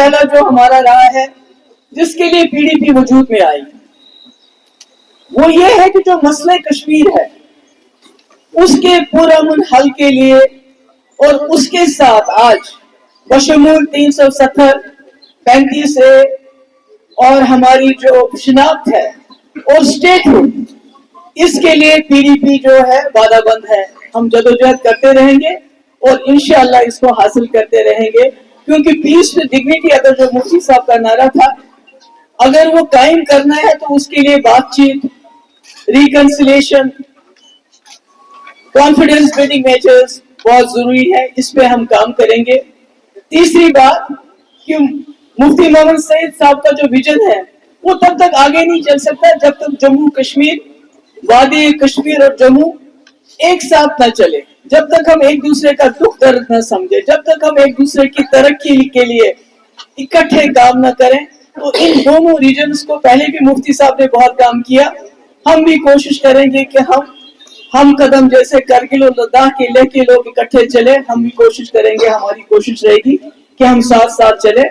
پہلا جو ہمارا رہا ہے جس کے لیے پی ڈی پی وجود میں آئی وہ یہ ہے کہ جو مسئلہ کشمیر ہے اس کے پرامن حل کے لیے اور اس کے ساتھ آج بشمول 370 35 اے اور ہماری جو شناخت ہے اور اسٹیٹ ہوڈ اس کے لیے پی ڈی پی جو ہے وعدہ بند ہے. ہم جدوجہد کرتے رہیں گے اور انشاءاللہ اس کو حاصل کرتے رہیں گے کیونکہ پیس ود ڈگنیٹی اگر جو مفتی صاحب کا نعرہ تھا اگر وہ قائم کرنا ہے تو اس کے لیے بات چیت ریکنسلیشن کانفیڈنس بلڈنگ میجرز بہت ضروری ہے. اس پہ ہم کام کریں گے. تیسری بات کہ مفتی محمد سعید صاحب کا جو ویژن ہے وہ تب تک آگے نہیں چل سکتا جب تک جموں کشمیر وادی کشمیر اور جموں ایک ساتھ نہ چلے, جب تک ہم ایک دوسرے کا دکھ درد نہ سمجھے, جب تک ہم ایک دوسرے کی ترقی کے لیے اکٹھے کام نہ کریں. تو ان دونوں ریجنز کو پہلے بھی مفتی صاحب نے بہت کام کیا, ہم بھی کوشش کریں گے کہ ہم قدم جیسے کرگل اور لداخ کے لے کے لوگ اکٹھے چلے, ہم بھی کوشش کریں گے, ہماری کوشش رہے گی کہ ہم ساتھ ساتھ چلے.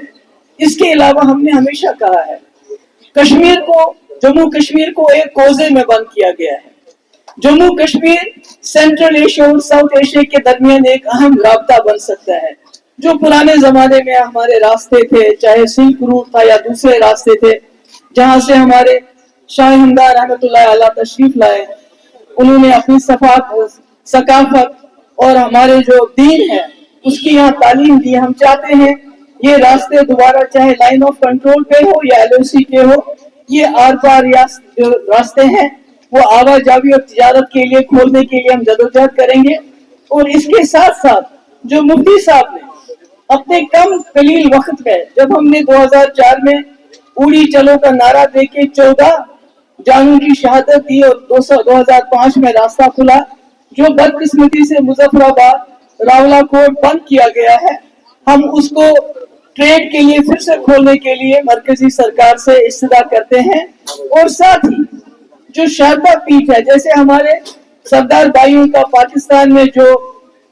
اس کے علاوہ ہم نے ہمیشہ کہا ہے کشمیر کو, جموں کشمیر کو ایک کوزے میں بند کیا گیا ہے. جموں کشمیر سینٹرل ایشیا اور ساؤتھ ایشیا کے درمیان ایک اہم رابطہ بن سکتا ہے. جو پرانے زمانے میں ہمارے راستے تھے, چاہے سلک روٹ تھا یا دوسرے راستے تھے, جہاں سے ہمارے شاہ ہمدان رحمۃ اللہ علیہ تشریف لائے, انہوں نے اپنی ثقافت اور ہمارے جو دین ہے اس کی یہاں تعلیم دی. ہم چاہتے ہیں یہ راستے دوبارہ چاہے لائن آف کنٹرول پہ ہو یا ایل او سی پہ ہو, یہ آر پار جو راستے ہیں وہ آواجابی اور تجارت کے لیے کھولنے کے لیے ہم جدوجہد کریں گے. اور اس کے ساتھ ساتھ جو مفتی صاحب نے اپنے کم قلیل وقت میں, جب ہم نے 2004 میں اڑی چلو کا نعرہ دے کے 14 جانوں کی شہادت دی اور 2005 میں راستہ کھلا, جو بدقسمتی سے مظفر آباد راولا کوٹ بند کیا گیا ہے, ہم اس کو ٹریڈ کے لیے پھر سے کھولنے کے لیے مرکزی سرکار سے استدعا کرتے ہیں. اور ساتھ ہی جو شاردا پیٹھ ہے, جیسے ہمارے سردار بھائیوں کا پاکستان میں جو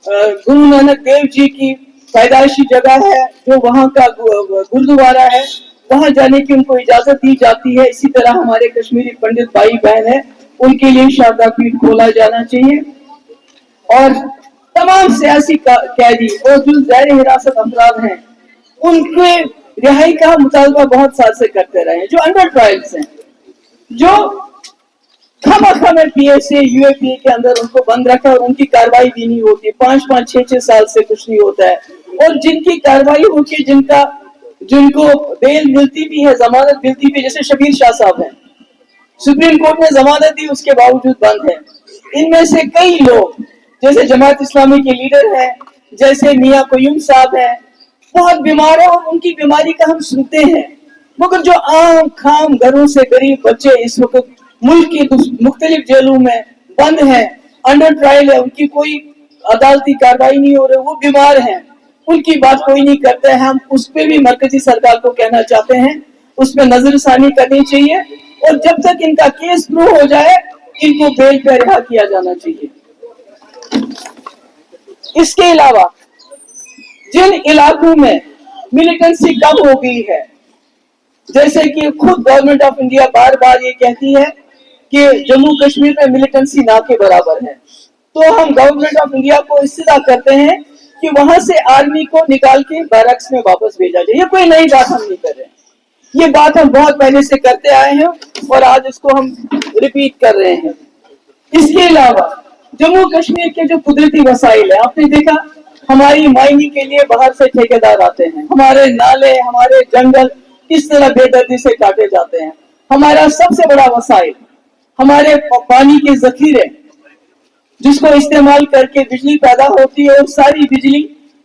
گرو نانک دیو جی کی پیدائشی جگہ ہے, جو وہاں کا گردوارا ہے, وہاں جانے کی ان کو اجازت دی جاتی ہے. اسی طرح ہمارے کشمیری پنڈت بھائی بہن ہیں, ان کے لیے شاردا پیٹھ کھولا جانا چاہیے. اور تمام سیاسی قیدی اور جو زیر حراست افراد ہیں ان کے رہائی کا مطالبہ بہت سال سے کرتے رہے ہیں. جو انڈر ٹرائلز ہیں, جو میں پی ایس اے یو اے پی اے کے اندر ان کو بند رکھا اور ان کی کاروائی بھی نہیں ہوتی, 5-5 6-6 سال سے کچھ نہیں ہوتا ہے. اور جن کی کاروائی ہوتی ہے, جن کو بیل ملتی بھی ہے, ضمانت ملتی بھی, جیسے شبیر شاہ صاحب ہیں, سپریم کورٹ نے ضمانت دی, اس کے باوجود بند ہے. ان میں سے کئی لوگ جیسے جماعت اسلامی کے لیڈر ہیں, جیسے میاں قیوم صاحب ہیں, بہت بیمار ہیں اور ان کی بیماری کا ہم سنتے ہیں. مگر جو عام خام گھروں سے غریب بچے اس وقت ملک کی مختلف جیلوں میں بند ہیں, انڈر ٹرائل ہے, ان کی کوئی عدالتی کاروائی نہیں ہو رہی, وہ بیمار ہیں, ان کی بات کوئی نہیں کرتا ہے. ہم اس پہ بھی مرکزی سرکار کو کہنا چاہتے ہیں اس پہ نظر ثانی کرنی چاہیے, اور جب تک ان کا کیس پروو ہو جائے ان کو بیل پہ رہا کیا جانا چاہیے. اس کے علاوہ جن علاقوں میں ملیٹنسی کم ہو گئی ہے, جیسے کہ خود گورنمنٹ آف انڈیا بار بار یہ کہتی ہے کہ جموں کشمیر میں ملیٹنسی نہ کے برابر ہے, تو ہم گورنمنٹ آف انڈیا کو استدعا کرتے ہیں کہ وہاں سے آرمی کو نکال کے بیرکس میں واپس بھیجا جائے. یہ کوئی نئی بات ہم نہیں کر رہے ہیں, یہ بات ہم بہت پہلے سے کرتے آئے ہیں اور آج اس کو ہم ریپیٹ کر رہے ہیں. اس کے علاوہ جموں کشمیر کے جو قدرتی وسائل ہیں, آپ نے دیکھا ہماری مائننگ کے لیے باہر سے ٹھیکیدار آتے ہیں, ہمارے نالے, ہمارے جنگل اس طرح بے دردی سے کاٹے جاتے ہیں. ہمارا سب سے بڑا وسائل ہمارے پانی کے ذخیرے, جس کو استعمال کر کے بجلی پیدا ہوتی ہے اور ساری بجلی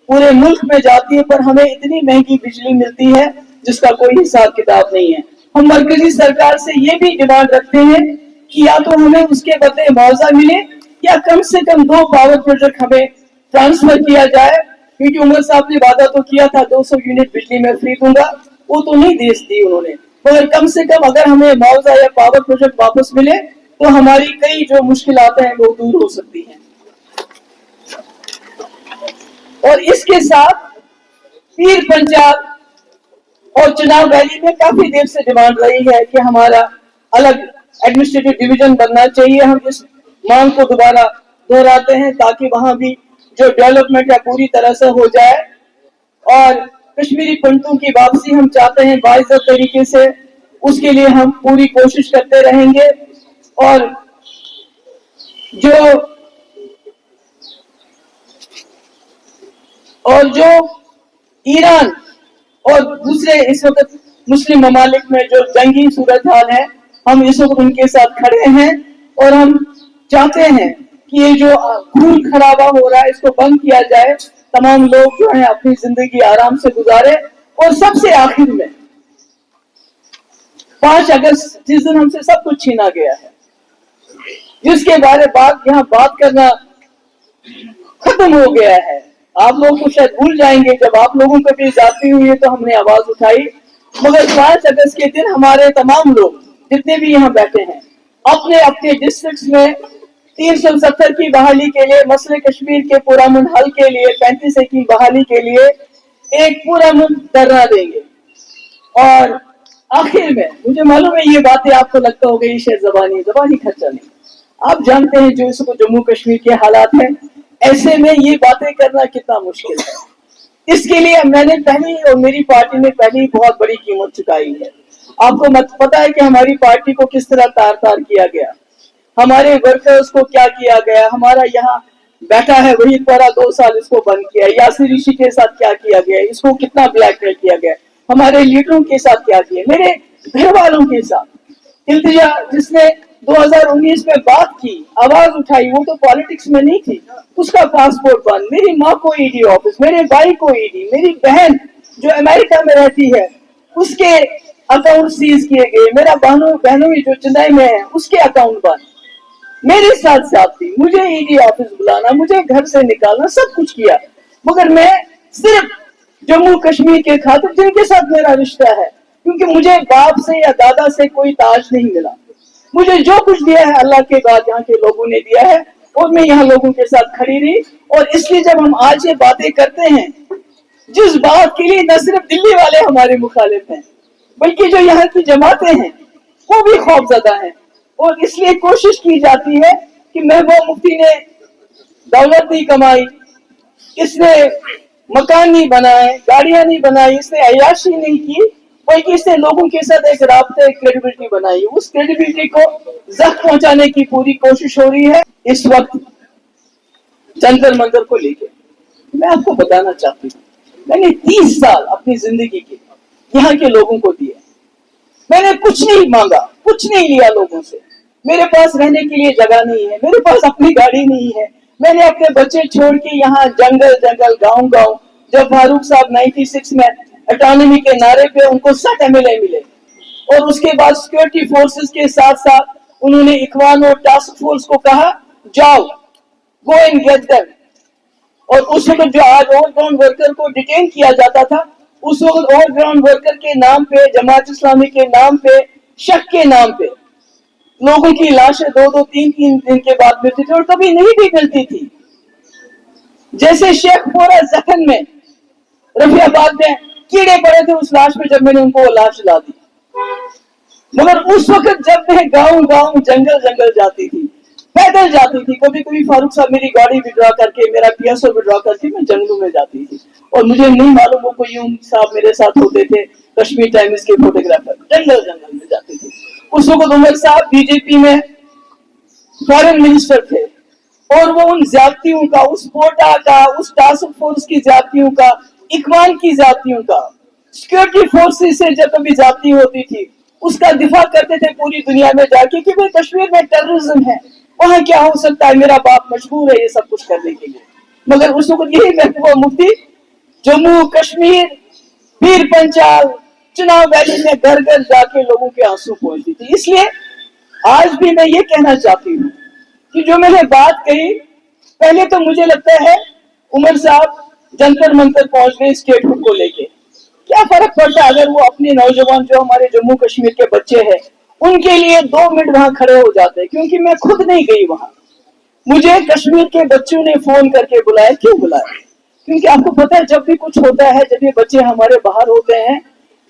پورے ملک میں جاتی ہے, پر ہمیں اتنی مہنگی بجلی ملتی ہے جس کا کوئی حساب کتاب نہیں ہے. ہم مرکزی سرکار سے یہ بھی ڈیمانڈ رکھتے ہیں کہ یا تو ہمیں اس کے بدلے معاوضہ ملے یا کم سے کم 2 پاور پروجیکٹ ہمیں ٹرانسفر کیا جائے, کیونکہ عمر صاحب نے وعدہ تو کیا تھا 200 یونٹ بجلی میں فری دوں گا, وہ تو نہیں دی انہوں نے, مگر کم سے کم اگر ہمیں معاوضہ یا پاور پروجیکٹ واپس ملے تو ہماری کئی جو مشکلات ہیں وہ دور ہو سکتی ہیں. اور اس کے ساتھ پیر پنجاب और चुनाव वैली में काफी देर से डिमांड रही है कि हमारा अलग एडमिनिस्ट्रेटिव डिवीजन बनना चाहिए। हम इस मांग को दोबारा दोहराते हैं ताकि वहां भी जो डेवलपमेंट है पूरी तरह से हो जाए, और कश्मीरी पंडितों की वापसी हम चाहते हैं बाइज्जत तरीके से। उसके लिए हम पूरी कोशिश करते रहेंगे। और जो ईरान और दूसरे इस वक्त मुस्लिम ममालिक में जो जंगी सूरत हाल है, हम इस वक्त उनके साथ खड़े हैं और हम चाहते हैं कि ये जो खून खराबा हो रहा है इसको बंद किया जाए, तमाम लोग जो है अपनी जिंदगी आराम से गुजारे। और सबसे आखिर में 5 अगस्त जिस दिन हमसे सब कुछ छीना गया है, जिसके बारे में यहाँ बात करना खत्म हो गया है। आप लोग को शायद भूल जाएंगे, जब आप लोगों को भी जाती हुई है तो हमने आवाज उठाई, मगर 5 अगस्त के दिन हमारे तमाम लोग जितने भी यहाँ बैठे हैं अपने अपने डिस्ट्रिक्ट्स में 370 की बहाली के लिए, मसले कश्मीर के पुरअमन हल के लिए, 35A की बहाली के लिए एक पूरा मुल्क धरना देंगे। और आखिर में मुझे मालूम है ये बातें आपको लगता होगा ये शायद जबानी खर्चा नहीं, आप जानते हैं जो इसको जम्मू कश्मीर के हालात है, ऐसे में ये बातें करना कितना मुश्किल है। इसके लिए मैंने पहली और मेरी पार्टी ने पहली बहुत बड़ी कीमत चुकाई है। आपको पता है कि हमारी पार्टी को किस तरह तार तार किया गया, हमारे वर्कर्स को क्या किया गया। हमारा यहाँ बैठा है वही पूरा 2 साल इसको बंद किया, यासिर ऋषि के साथ क्या किया गया, इसको कितना ब्लैकमेल किया गया, हमारे लीडरों के साथ क्या किया, मेरे घर वालों के साथ। इल्तिजा जिसने 2019 में बात की, आवाज उठाई, वो तो पॉलिटिक्स में नहीं थी, उसका पासपोर्ट बंद, मेरी माँ को ईडी ऑफिस, मेरे भाई को ईडी, मेरी बहन जो अमेरिका में रहती है उसके अकाउंट सीज किए गए, मेरा बहनों जो चेन्नई में है उसके अकाउंट बंद, मेरे साथ साथी, मुझे ईडी ऑफिस बुलाना, मुझे घर से निकालना, सब कुछ किया। मगर मैं सिर्फ जम्मू कश्मीर के खातिर जिनके साथ मेरा रिश्ता है, क्योंकि मुझे बाप से या दादा से कोई ताज नहीं मिला, मुझे जो कुछ दिया है अल्लाह के बाद यहाँ के लोगों ने दिया है, और मैं यहाँ लोगों के साथ खड़ी रही। और इसलिए जब हम आज ये बातें करते हैं, जिस बात के लिए न सिर्फ दिल्ली वाले हमारे मुखालिफ हैं बल्कि जो यहाँ की जमातें हैं वो भी खौफजदा हैं, और इसलिए कोशिश की जाती है कि महबूब मुफ्ती ने दौलत नहीं कमाई, इसने मकान नहीं बनाए, गाड़ियां नहीं बनाई, इसने अय्याशी नहीं की, बल्कि इसने लोगों के साथ एक राब्ते, क्रेडिबिलिटी बनाई। उस क्रेडिबिलिटी को जख्म पहुंचाने की पूरी कोशिश हो रही है। इस वक्त जंतर मंतर को लेकर मैं आपको बताना चाहती हूँ, मैंने 30 साल अपनी जिंदगी के यहाँ के लोगों को दिए, मैंने कुछ नहीं मांगा, कुछ नहीं लिया लोगों से। मेरे पास रहने के लिए जगह नहीं है, मेरे पास अपनी गाड़ी नहीं है, मैंने अपने बच्चे छोड़ के यहाँ जंगल जंगल गांव जब फारूक साहब 96 में ऑटोनॉमी के नारे पे उनको 60 MLA मिले, और उसके बाद सिक्योरिटी फोर्सेस के साथ साथ उन्होंने इखवान और टास्क फोर्स को कहा जाओ, गो एंड गेट देम। और उस वक्त जो आज ऑल ग्राउंड वर्कर को डिटेन किया जाता था, उस वक्त ऑल ग्राउंड वर्कर के नाम पे, जमात इस्लामी के नाम पे, शक के नाम पे लोगों की लाशें 2-2, 3-3 दिन के बाद मिलती थी, और कभी नहीं भी मिलती थी। जैसे शेखपुरा जखन में, रफियाबाद में कीड़े पड़े थे उस लाश पे जब मैंने उनको वो लाश ला दी। मगर उस वक्त जब मैं गांव जंगल जाती थी, पैदल जाती थी, कभी कभी फारूक साहब मेरी गाड़ी विड्रॉ करके, मेरा PSO विड्रॉ करके मैं जंगलों में जाती थी, और मुझे नहीं मालूम वो कोई साहब मेरे साथ होते थे, कश्मीर टाइम्स के फोटोग्राफर, जंगल में जाती थी। उस वक्त उमर साहब बीजेपी में फॉरेन मिनिस्टर थे, और वो उन ज्यादतियों का, उस कोटा का, उस टास्क फोर्स की ज्यादतियों का, इकबाल की ज्यादतियों का, सिक्योरिटी फोर्सेस से जब कभी ज्यादती होती थी उसका दिफा करते थे पूरी दुनिया में जाके कि भाई कश्मीर में टेररिज्म है, वहां क्या हो सकता है, मेरा बाप मजबूर है ये सब कुछ करने के लिए। मगर उस वक्त यही महबूबा मुफ्ती जम्मू कश्मीर, पीर पंचाल, चुनाव वैली में घर घर जाके लोगों के आंसू पोंछती थी। इसलिए आज भी मैं ये कहना चाहती हूँ कि जो मैंने बात कही, पहले तो मुझे लगता है उमर साहब जंतर मंतर पहुंच गए स्टेट हुड को लेके, क्या फर्क पड़ता अगर वो अपने नौजवान जो हमारे जम्मू कश्मीर के बच्चे हैं उनके लिए 2 मिनट वहां खड़े हो जाते, क्योंकि मैं खुद नहीं गई वहां, मुझे कश्मीर के बच्चों ने फोन करके बुलाया। क्यों बुलाया? क्योंकि आपको पता है जब भी कुछ होता है, जब ये बच्चे हमारे बाहर होते हैं,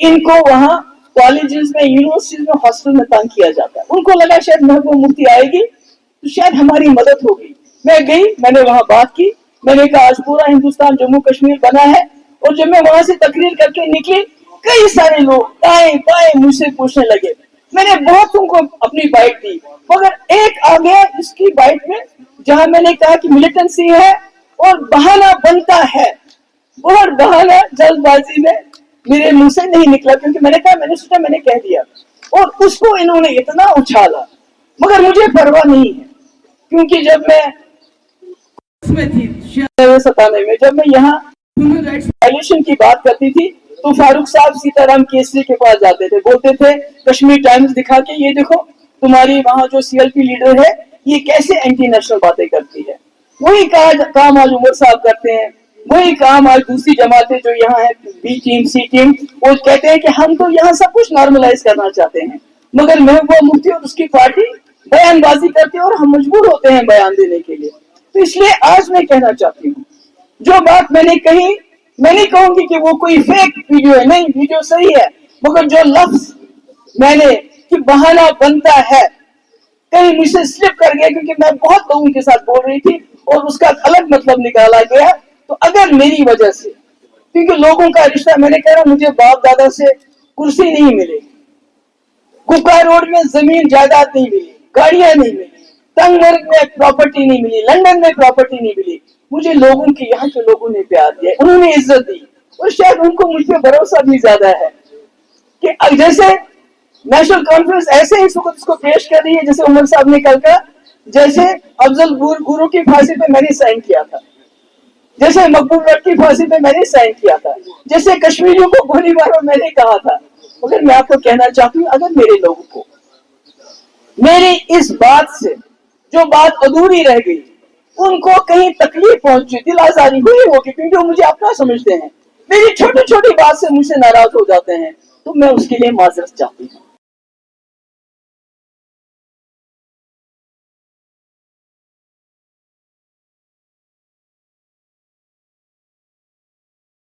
इनको वहां कॉलेजेस में, यूनिवर्सिटीज में, हॉस्टल में तंग किया जाता है। उनको लगा शायद महबूबा मुफ्ती आएगी तो शायद हमारी मदद होगी। मैं गई, मैंने वहां बात की, मैंने कहा आज पूरा हिंदुस्तान जम्मू कश्मीर बना है। और जब मैं वहां से तकरीर करके निकली, कई सारे लोग दाएं बाएं मुझसे पूछने लगे। मैंने बहुतों को अपनी बाइट दी, मगर एक आ गया इसकी बाइट में जहां मैंने कहा कि मिलिटेंसी है और बहाना बनता है, और बहाना जल्दबाजी में मेरे मुंह से नहीं निकला, क्योंकि मैंने कहा, मैंने सोचा मैंने कह दिया, और उसको इन्होंने इतना उछाला। मगर मुझे परवाह नहीं है, क्योंकि जब मैं उसमें थी 97 में, जब मैं यहाँ ह्यूमन राइट्स वायलेशन की बात करती थी तो फारूक साहब सीताराम केसरी के पास जाते थे, बोलते थे कश्मीर टाइम्स दिखा के, ये देखो तुम्हारी वहां जो सीएलपी लीडर है ये कैसे एंटी नेशनल बातें करती है। वही काम आज उमर साहब करते हैं, वही काम आज दूसरी जमातें जो यहाँ है, बी टीम सी टीम, वो कहते हैं कि हम तो यहाँ सब कुछ नॉर्मलाइज करना चाहते हैं, मगर महबूबा मुफ्ती और उसकी पार्टी बयानबाजी करती है और हम मजबूर होते हैं बयान देने के लिए। तो इसलिए आज मैं कहना चाहती हूँ, जो बात मैंने कही, मैं नहीं कहूंगी कि वो कोई फेक वीडियो है, नहीं, वीडियो सही है, मगर जो लफ्ज मैंने कि बहाना बनता है, कहीं मुझसे स्लिप कर गया, क्योंकि मैं बहुत लोगों के साथ बोल रही थी और उसका अलग मतलब निकाला गया। तो अगर मेरी वजह से, क्योंकि लोगों का रिश्ता, मैंने कह रहा मुझे बाप दादा से कुर्सी नहीं मिली, कुका रोड में जमीन जायदाद नहीं मिली, गाड़ियां नहीं मिली, तंगमर्ग में प्रॉपर्टी नहीं मिली, लंदन में प्रॉपर्टी नहीं मिली, मुझे लोगों की, यहाँ के लोगों ने प्यार दिया, उन्होंने इज्जत दी, और शायद उनको मुझ पर भरोसा भी ज्यादा है कि जैसे नेशनल कॉन्फ्रेंस ऐसे ही उसको पेश कर रही है, जैसे उमर साहब ने कल कहा, जैसे अफजल गुरु की फांसी पे मैंने साइन किया था, जैसे मकबूल रख की फांसी पे मैंने साइन किया था, जैसे कश्मीरियों को गोली मारो मैंने कहा था। मगर मैं आपको कहना चाहती हूँ, अगर मेरे लोगों को मेरी इस बात से जो बात अधूरी रह गई, उनको कहीं तकलीफ पहुंची, दिल आजारी हुई होगी, क्योंकि वो मुझे अपना समझते हैं, मेरी छोटी छोटी बात से मुझसे नाराज हो जाते हैं, तो मैं उसके लिए माजरत चाहती हूँ।